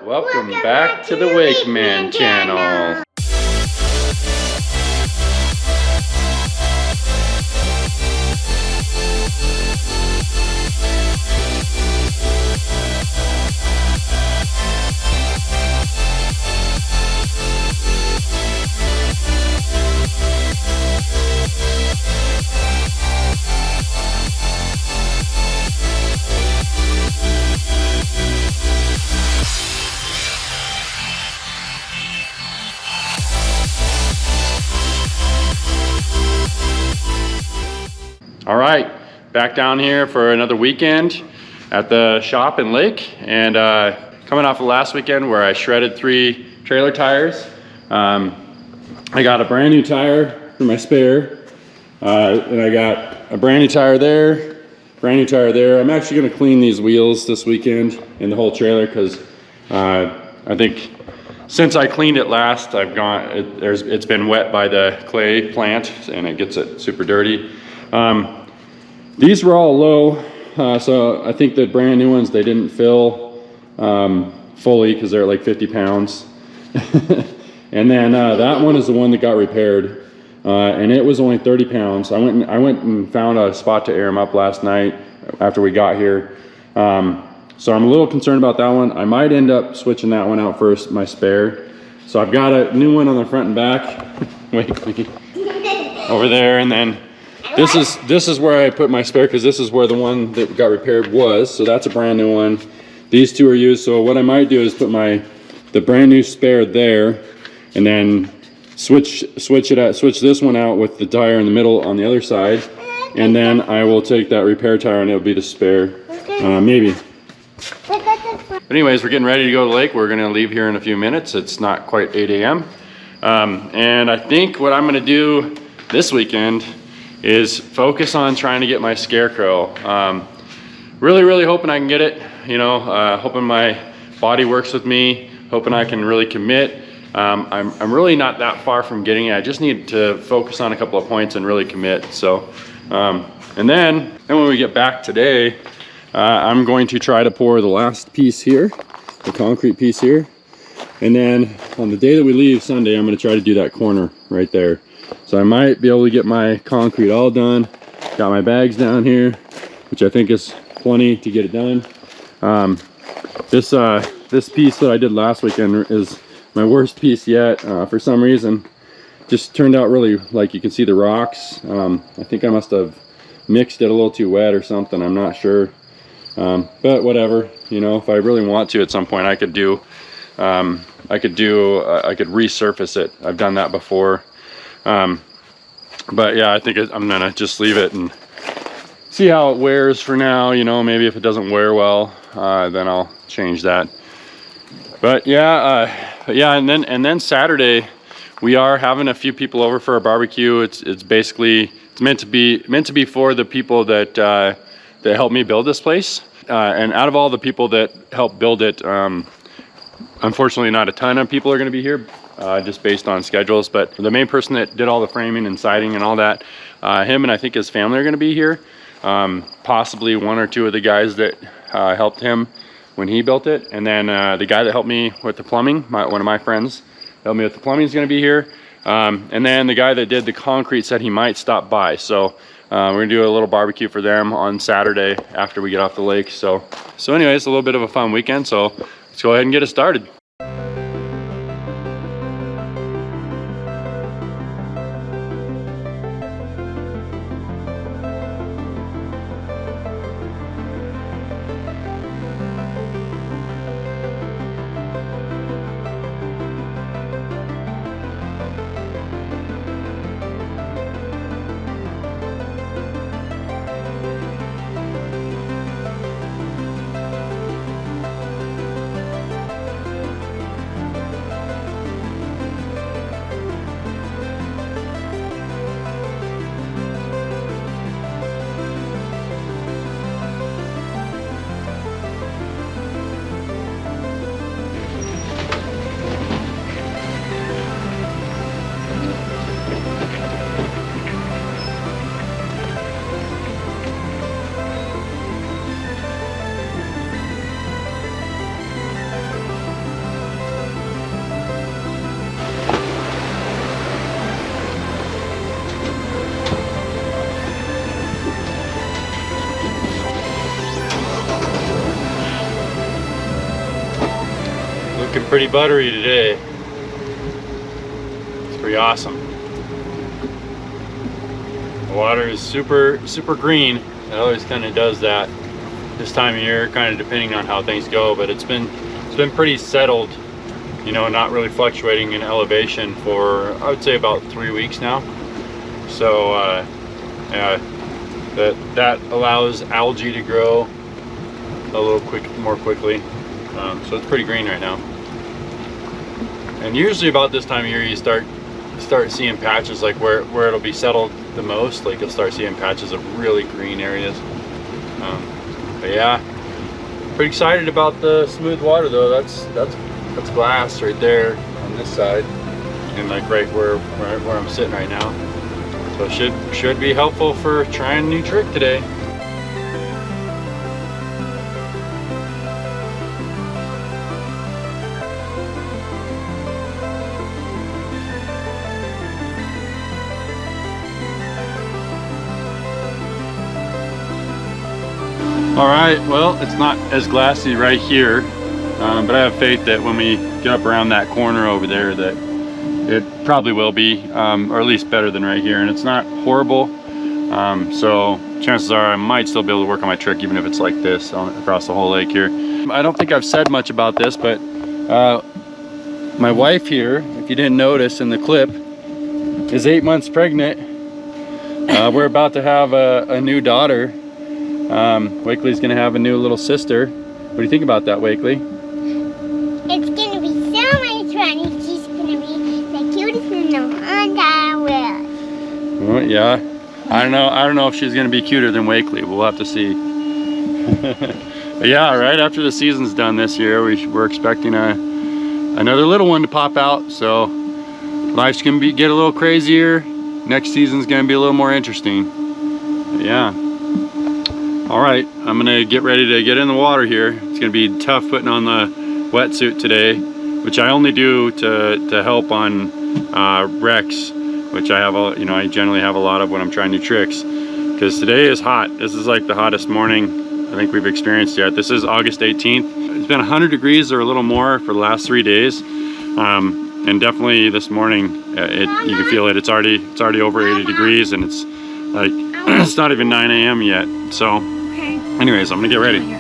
Welcome back to the MANN channel. All right, back down here for another weekend at the shop and lake, and coming off of last weekend where I shredded 3 trailer tires. I got a brand new tire for my spare, and I got a brand new tire there, brand new tire there. I'm actually gonna clean these wheels this weekend in the whole trailer because I think since I cleaned it last, it's been wet by the clay plant and it gets it super dirty. These were all low, so I think the brand new ones, they didn't fill fully because they're like 50 pounds. And then that one is the one that got repaired, and it was only 30 pounds. I went and found a spot to air them up last night after we got here. So I'm a little concerned about that one. I might end up switching that one out first, my spare. So I've got a new one on the front and back. Wait, over there, and then this is where I put my spare because this is where the one that got repaired was. So that's a brand new one. These 2 are used. So what I might do is put the brand new spare there, and then switch this one out with the tire in the middle on the other side, and then I will take that repair tire and it'll be the spare, maybe. But anyways, we're getting ready to go to the lake. We're gonna leave here in a few minutes. It's not quite 8 a.m. And I think what I'm gonna do this weekend is focus on trying to get my scarecrow. Really hoping I can get it, you know, hoping my body works with me, hoping I can really commit. I'm really not that far from getting it. I just need to focus on a couple of points and really commit. So, and then when we get back today, I'm going to try to pour the last piece here, the concrete piece here. And then on the day that we leave Sunday, I'm gonna try to do that corner right there. So I might be able to get my concrete all done. Got my bags down here, which I think is plenty to get it done. This piece that I did last weekend is my worst piece yet. For some reason, just turned out really, like you can see the rocks. I think I must have mixed it a little too wet or something. I'm not sure. But whatever, you know, if I really want to at some point, I could resurface it. I've done that before. But yeah, I think I'm gonna just leave it and see how it wears for now. You know, maybe if it doesn't wear well, then I'll change that. But yeah, and then Saturday we are having a few people over for a barbecue. It's meant to be for the people that helped me build this place. And out of all the people that helped build it, unfortunately not a ton of people are going to be here, just based on schedules. But the main person that did all the framing and siding and all that, him and I think his family are going to be here. Possibly 1 or 2 of the guys that helped him when he built it. And then the guy that helped me with the plumbing, one of my friends helped me with the plumbing, is going to be here. And then the guy that did the concrete said he might stop by. So we're gonna do a little barbecue for them on Saturday after we get off the lake. So anyway, it's a little bit of a fun weekend. So let's go ahead and get it started. Looking pretty buttery today. It's pretty awesome. The water is super green. It always kind of does that this time of year, kind of depending on how things go, but it's been pretty settled, you know, not really fluctuating in elevation for, I would say, about 3 weeks now. So that allows algae to grow a little more quickly. So it's pretty green right now. And usually about this time of year you start seeing patches like where it'll be settled the most. Like you'll start seeing patches of really green areas. But yeah, pretty excited about the smooth water though. That's glass right there on this side, and like right where I'm sitting right now. So it should be helpful for trying a new trick today. All right, well, it's not as glassy right here, but I have faith that when we get up around that corner over there that it probably will be, or at least better than right here. And it's not horrible, so chances are I might still be able to work on my trick even if it's like this across the whole lake here. I don't think I've said much about this, but my wife here, if you didn't notice in the clip, is 8 months pregnant. We're about to have a new daughter. Wakely's gonna have a new little sister. What do you think about that, Wakely? It's gonna be so much fun. She's gonna be the cutest in the entire world. Oh, yeah. I don't know if she's gonna be cuter than Wakely. We'll have to see. But yeah, right after the season's done this year, we're expecting another little one to pop out. So life's gonna get a little crazier. Next season's gonna be a little more interesting. But yeah. All right, I'm gonna get ready to get in the water here. It's gonna be tough putting on the wetsuit today, which I only do to help on wrecks, which I have, I generally have a lot of when I'm trying new tricks. Because today is hot. This is like the hottest morning I think we've experienced yet. This is August 18th. It's been 100 degrees or a little more for the last 3 days, and definitely this morning you can feel it. It's already over 80 degrees, and it's like it's not even 9 a.m. yet. So anyways, I'm gonna get ready.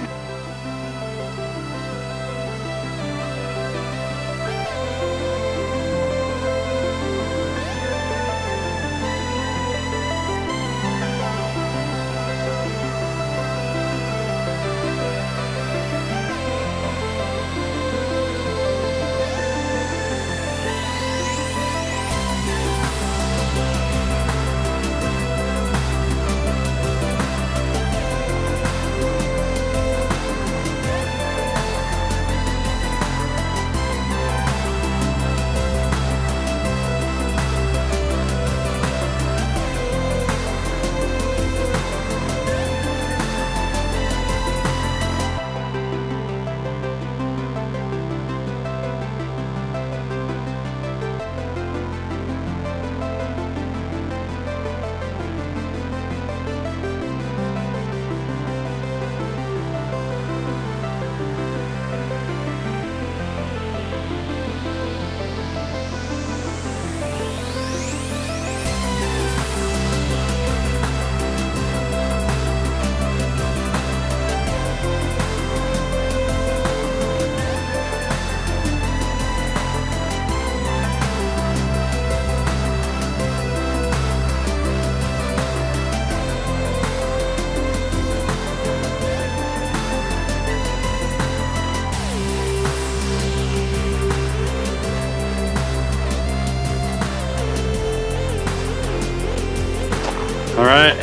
All right,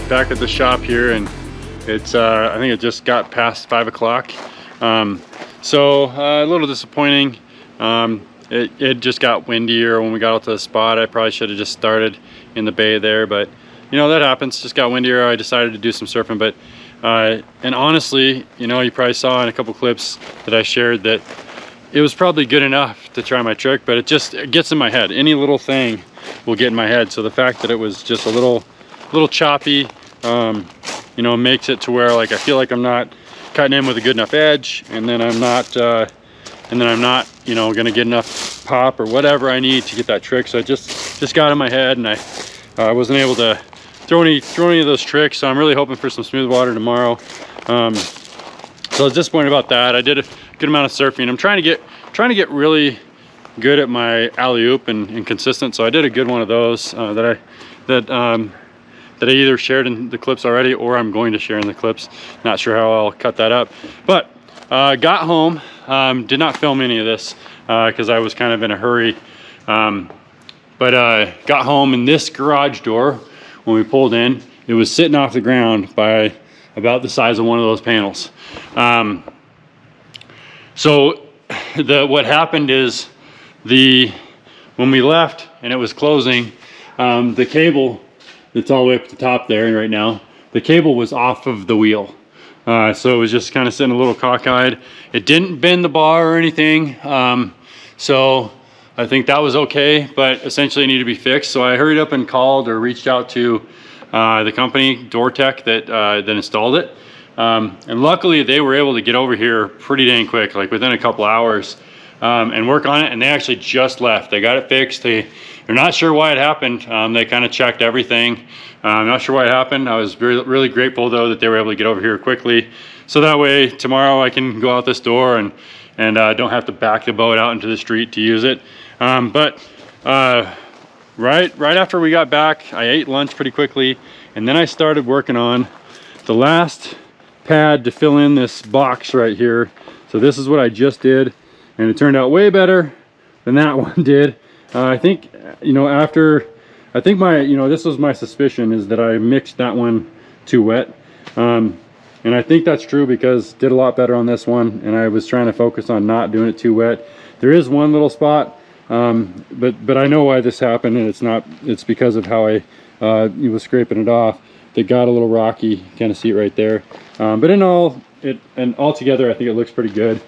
back at the shop here, and it's I think it just got past 5 o'clock. So a little disappointing. It just got windier when we got out to the spot. I probably should have just started in the bay there, but you know, that happens. Just got windier. I decided to do some surfing, but and honestly, you know, you probably saw in a couple clips that I shared that it was probably good enough to try my trick, but it gets in my head. Any little thing will get in my head. So the fact that it was just a little choppy, you know, makes it to where like I feel like I'm not cutting in with a good enough edge, and then I'm not and then I'm not, you know, gonna get enough pop or whatever I need to get that trick. So I just got in my head, and I wasn't able to throw any of those tricks. So I'm really hoping for some smooth water tomorrow. So I was disappointed about that. I did a good amount of surfing. I'm trying to get really good at my alley-oop and consistent. So I did a good one of those that I either shared in the clips already, or I'm going to share in the clips. Not sure how I'll cut that up. But got home, did not film any of this because I was kind of in a hurry. But got home, and this garage door, when we pulled in, it was sitting off the ground by about the size of one of those panels. So what happened is when we left and it was closing, the cable that's all the way up at the top there right now, the cable was off of the wheel. So it was just kind of sitting a little cockeyed. It didn't bend the bar or anything. So I think that was okay, but essentially it needed to be fixed. So I hurried up and called or reached out to the company, Door Tech, that installed it. And luckily they were able to get over here pretty dang quick, like within a couple hours, and work on it. And they actually just left. They got it fixed. They're not sure why it happened. They kind of checked everything. I'm not sure why it happened. I was really grateful though that they were able to get over here quickly. So that way tomorrow I can go out this door and don't have to back the boat out into the street to use it. But right after we got back, I ate lunch pretty quickly, and then I started working on the last pad to fill in this box right here. So this is what I just did, and it turned out way better than that one did. I think, you know, I think this was my suspicion, is that I mixed that one too wet. And I think that's true, because did a lot better on this one, and I was trying to focus on not doing it too wet. There is one little spot, but I know why this happened, and it's because of how I was scraping it off. It got a little rocky. You kind of see it right there. But altogether, I think it looks pretty good.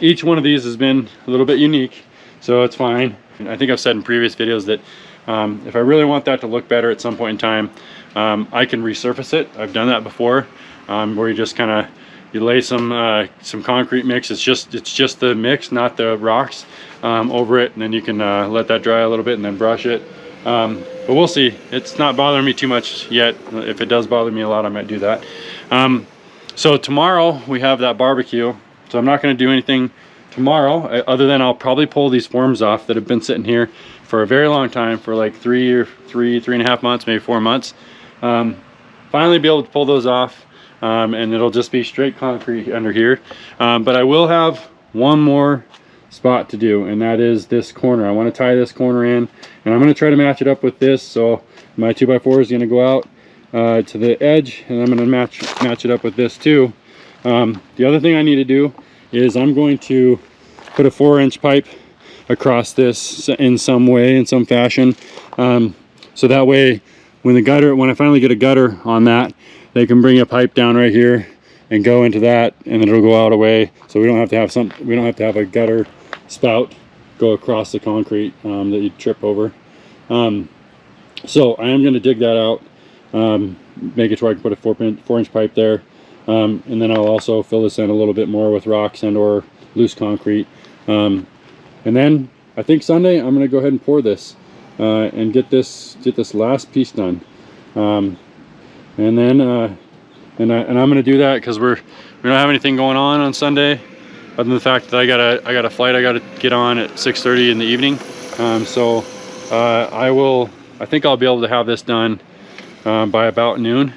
Each one of these has been a little bit unique, so it's fine. I think I've said in previous videos that if I really want that to look better at some point in time, I can resurface it. I've done that before, where you just you lay some concrete mix. It's just the mix, not the rocks, over it, and then you can let that dry a little bit and then brush it. But we'll see. It's not bothering me too much yet. If it does bother me a lot, I might do that. So tomorrow we have that barbecue, so I'm not going to do anything tomorrow other than I'll probably pull these forms off that have been sitting here for a very long time, for like three and a half months, maybe 4 months. Finally be able to pull those off, and it'll just be straight concrete under here. But I will have one more spot to do, and that is this corner. I want to tie this corner in, and I'm going to try to match it up with this. So my 2x4 is going to go out to the edge, and I'm going to match it up with this too. The other thing I need to do is I'm going to put a 4-inch pipe across this in some way, in some fashion, so that way when I finally get a gutter on that, they can bring a pipe down right here and go into that, and then it'll go out a way, so we don't have to have a gutter spout go across the concrete that you trip over. So I am going to dig that out, make it so I can put a 4-inch pipe there, and then I'll also fill this in a little bit more with rocks and or loose concrete, and then I think Sunday I'm going to go ahead and pour this and get this last piece done, and then I'm going to do that because we don't have anything going on Sunday, other than the fact that I got a flight I got to get on at 6:30 in the evening. So I think I'll be able to have this done by about noon,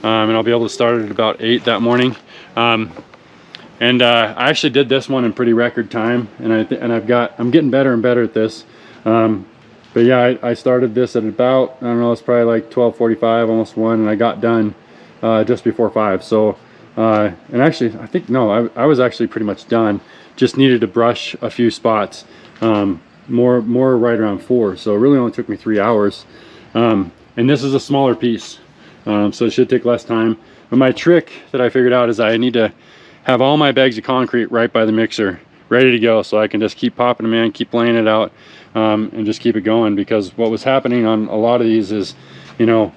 and I'll be able to start it at about 8 that morning. And I actually did this one in pretty record time, and I'm getting better and better at this. But yeah, I started this at about, I don't know, it's probably like 12:45, almost 1, and I got done just before 5. So and actually I think, no, I was actually pretty much done, just needed to brush a few spots, more right around 4. So it really only took me 3 hours, and this is a smaller piece, so it should take less time. But my trick that I figured out is I need to have all my bags of concrete right by the mixer, ready to go, so I can just keep popping them in, keep laying it out, and just keep it going. Because what was happening on a lot of these is, you know,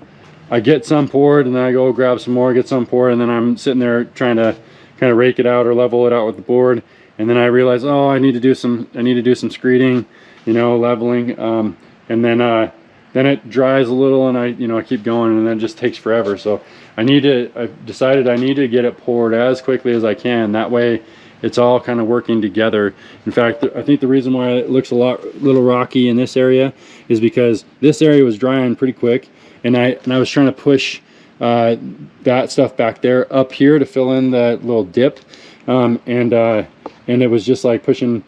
I get some poured and then I go grab some more, get some poured, and then I'm sitting there trying to kind of rake it out or level it out with the board, and then I realized, oh, I need to do some screeding, you know, leveling, and then it dries a little, and I keep going, and then it just takes forever. So I decided I need to get it poured as quickly as I can. That way it's all kind of working together. In fact, I think the reason why it looks a little rocky in this area is because this area was drying pretty quick, and I was trying to push that stuff back there up here to fill in the little dip, and it was just like pushing,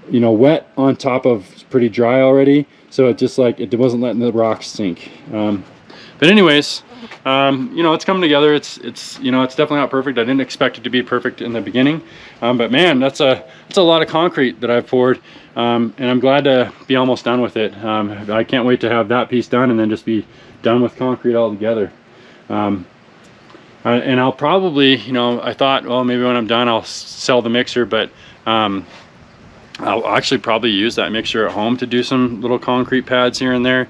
you know, wet on top of pretty dry already. So it just like, it wasn't letting the rocks sink. But anyways, you know, it's coming together. It's you know, it's definitely not perfect. I didn't expect it to be perfect in the beginning, but man, that's a lot of concrete that I've poured, and I'm glad to be almost done with it. I can't wait to have that piece done and then just be done with concrete altogether. And I'll probably, you know, I thought, well, maybe when I'm done I'll sell the mixer, but I'll actually probably use that mixer at home to do some little concrete pads here and there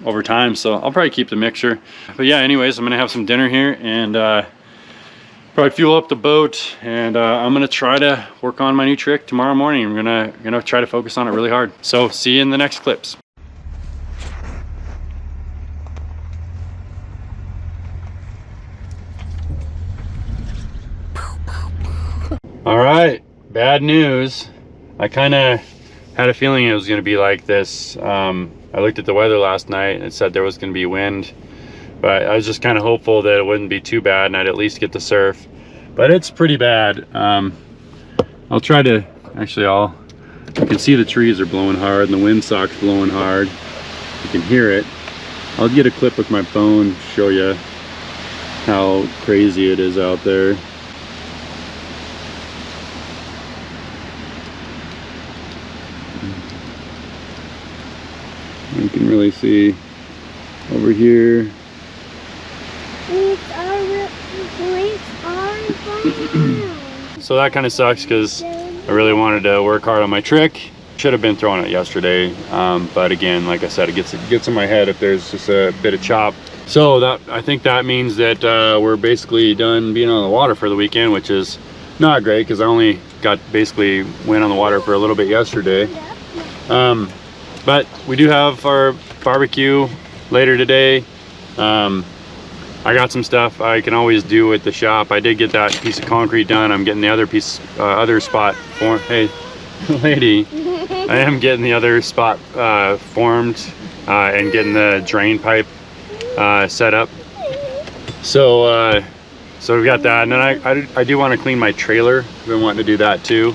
over time. So I'll probably keep the mixer. But yeah, anyways, I'm gonna have some dinner here and probably fuel up the boat, and I'm gonna try to work on my new trick tomorrow morning. I'm gonna try to focus on it really hard. So see you in the next clips. All right, bad news. I kind of had a feeling it was going to be like this. I looked at the weather last night and it said there was going to be wind, but I was just kind of hopeful that it wouldn't be too bad and I'd at least get the surf. But it's pretty bad. I'll try to, actually you can see the trees are blowing hard and the windsock's blowing hard. You can hear it. I'll get a clip with my phone to show you how crazy it is out there. You can really see over here. So that kind of sucks because I really wanted to work hard on my trick. Should have been throwing it yesterday, but again, like I said, it gets in my head if there's just a bit of chop. So I think that means that we're basically done being on the water for the weekend, which is not great because I only went on the water for a little bit yesterday. But we do have our barbecue later today. I got some stuff I can always do at the shop. I did get that piece of concrete done. I'm getting the other spot formed. Hey, lady, I am getting the other spot formed and getting the drain pipe set up. So we got that, and then I do want to clean my trailer. I've been wanting to do that too.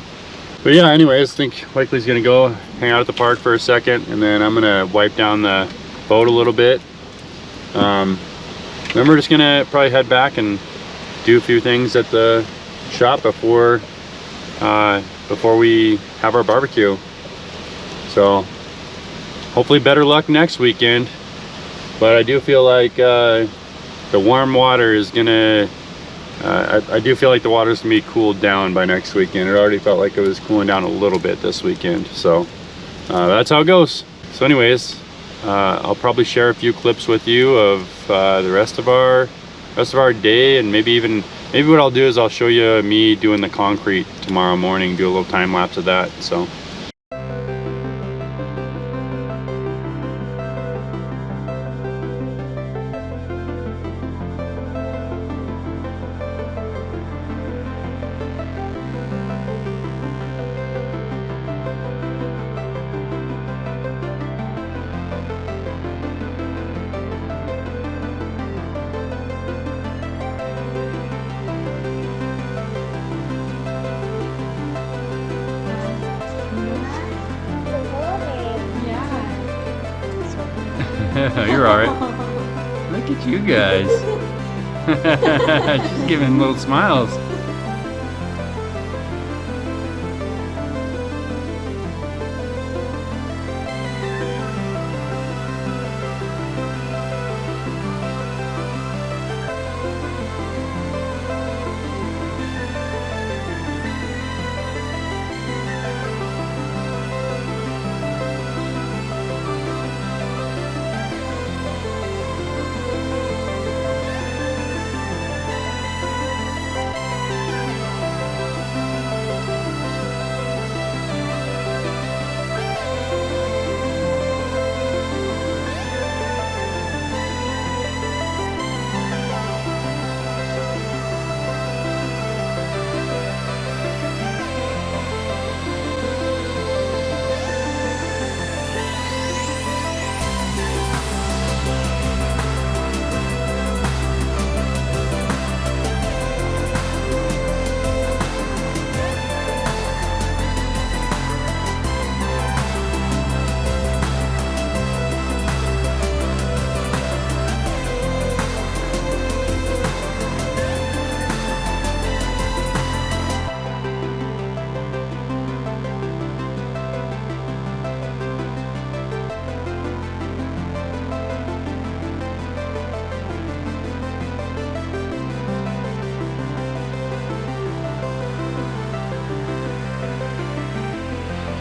But yeah, anyways, I think Likely's gonna go hang out at the park for a second, and then I'm gonna wipe down the boat a little bit. Then we're just gonna probably head back and do a few things at the shop before we have our barbecue. So hopefully better luck next weekend. But I do feel like the warm water is gonna I do feel like the water's gonna be cooled down by next weekend. It already felt like it was cooling down a little bit this weekend, so that's how it goes. So anyways, I'll probably share a few clips with you of the rest of our day, and maybe what I'll do is I'll show you me doing the concrete tomorrow morning, do a little time lapse of that. So you're all right. Look at you guys. She's giving little smiles.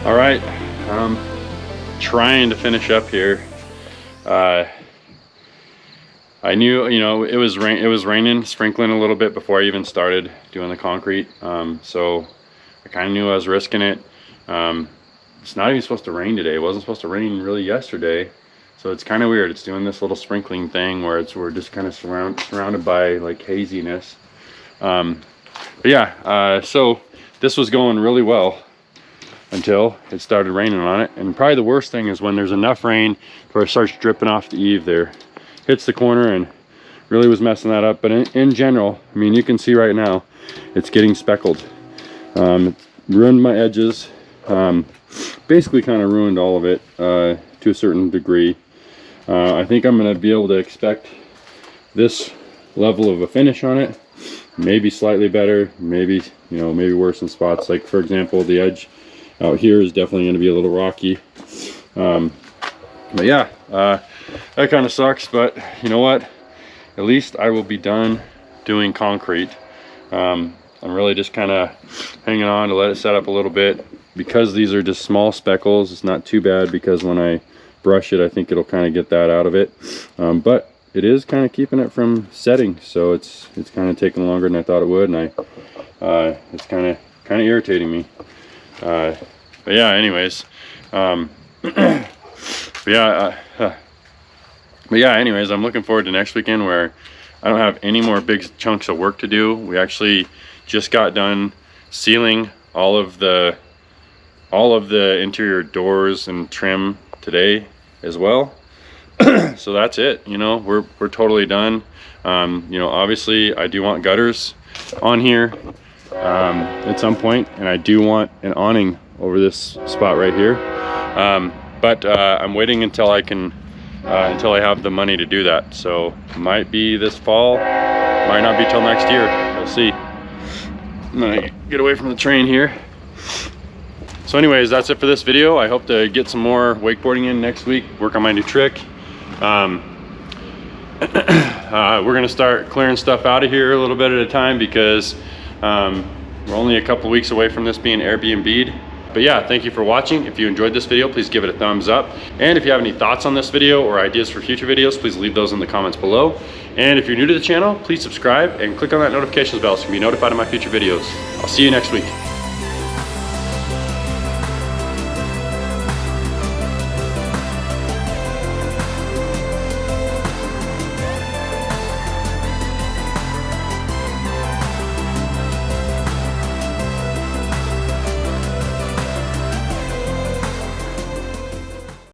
All right, trying to finish up here. I knew, you know, it was raining, sprinkling a little bit before I even started doing the concrete. So I kind of knew I was risking it. It's not even supposed to rain today. It wasn't supposed to rain really yesterday. So it's kind of weird. It's doing this little sprinkling thing where we're just kind of surrounded by like haziness. But yeah, so this was going really well until it started raining on it. And probably the worst thing is when there's enough rain where it starts dripping off the eave there. Hits the corner and really was messing that up. But in general, I mean, you can see right now it's getting speckled. It ruined my edges, basically kind of ruined all of it to a certain degree. I think I'm going to be able to expect this level of a finish on it, maybe slightly better, maybe, you know, maybe worse in spots. Like for example, the edge out here is definitely going to be a little rocky. But yeah, that kind of sucks, but you know what? At least I will be done doing concrete. I'm really just kind of hanging on to let it set up a little bit. Because these are just small speckles, it's not too bad because when I brush it, I think it'll kind of get that out of it. But it is kind of keeping it from setting, so it's kind of taking longer than I thought it would, and it's kind of irritating me. But yeah, anyways. But yeah, anyways, I'm looking forward to next weekend where I don't have any more big chunks of work to do. We actually just got done sealing all of the interior doors and trim today as well. So that's it, you know, we're totally done. You know, obviously I do want gutters on here at some point, and I do want an awning over this spot right here. But I'm waiting until I can until I have the money to do that. So it might be this fall, might not be till next year. We'll see. I'm gonna get away from the train here. So anyways, that's it for this video. I hope to get some more wakeboarding in next week, work on my new trick. We're gonna start clearing stuff out of here a little bit at a time because we're only a couple weeks away from this being Airbnb'd. But yeah, thank you for watching. If you enjoyed this video, please give it a thumbs up. And if you have any thoughts on this video or ideas for future videos, please leave those in the comments below. And if you're new to the channel, please subscribe and click on that notifications bell so you can be notified of my future videos. I'll see you next week.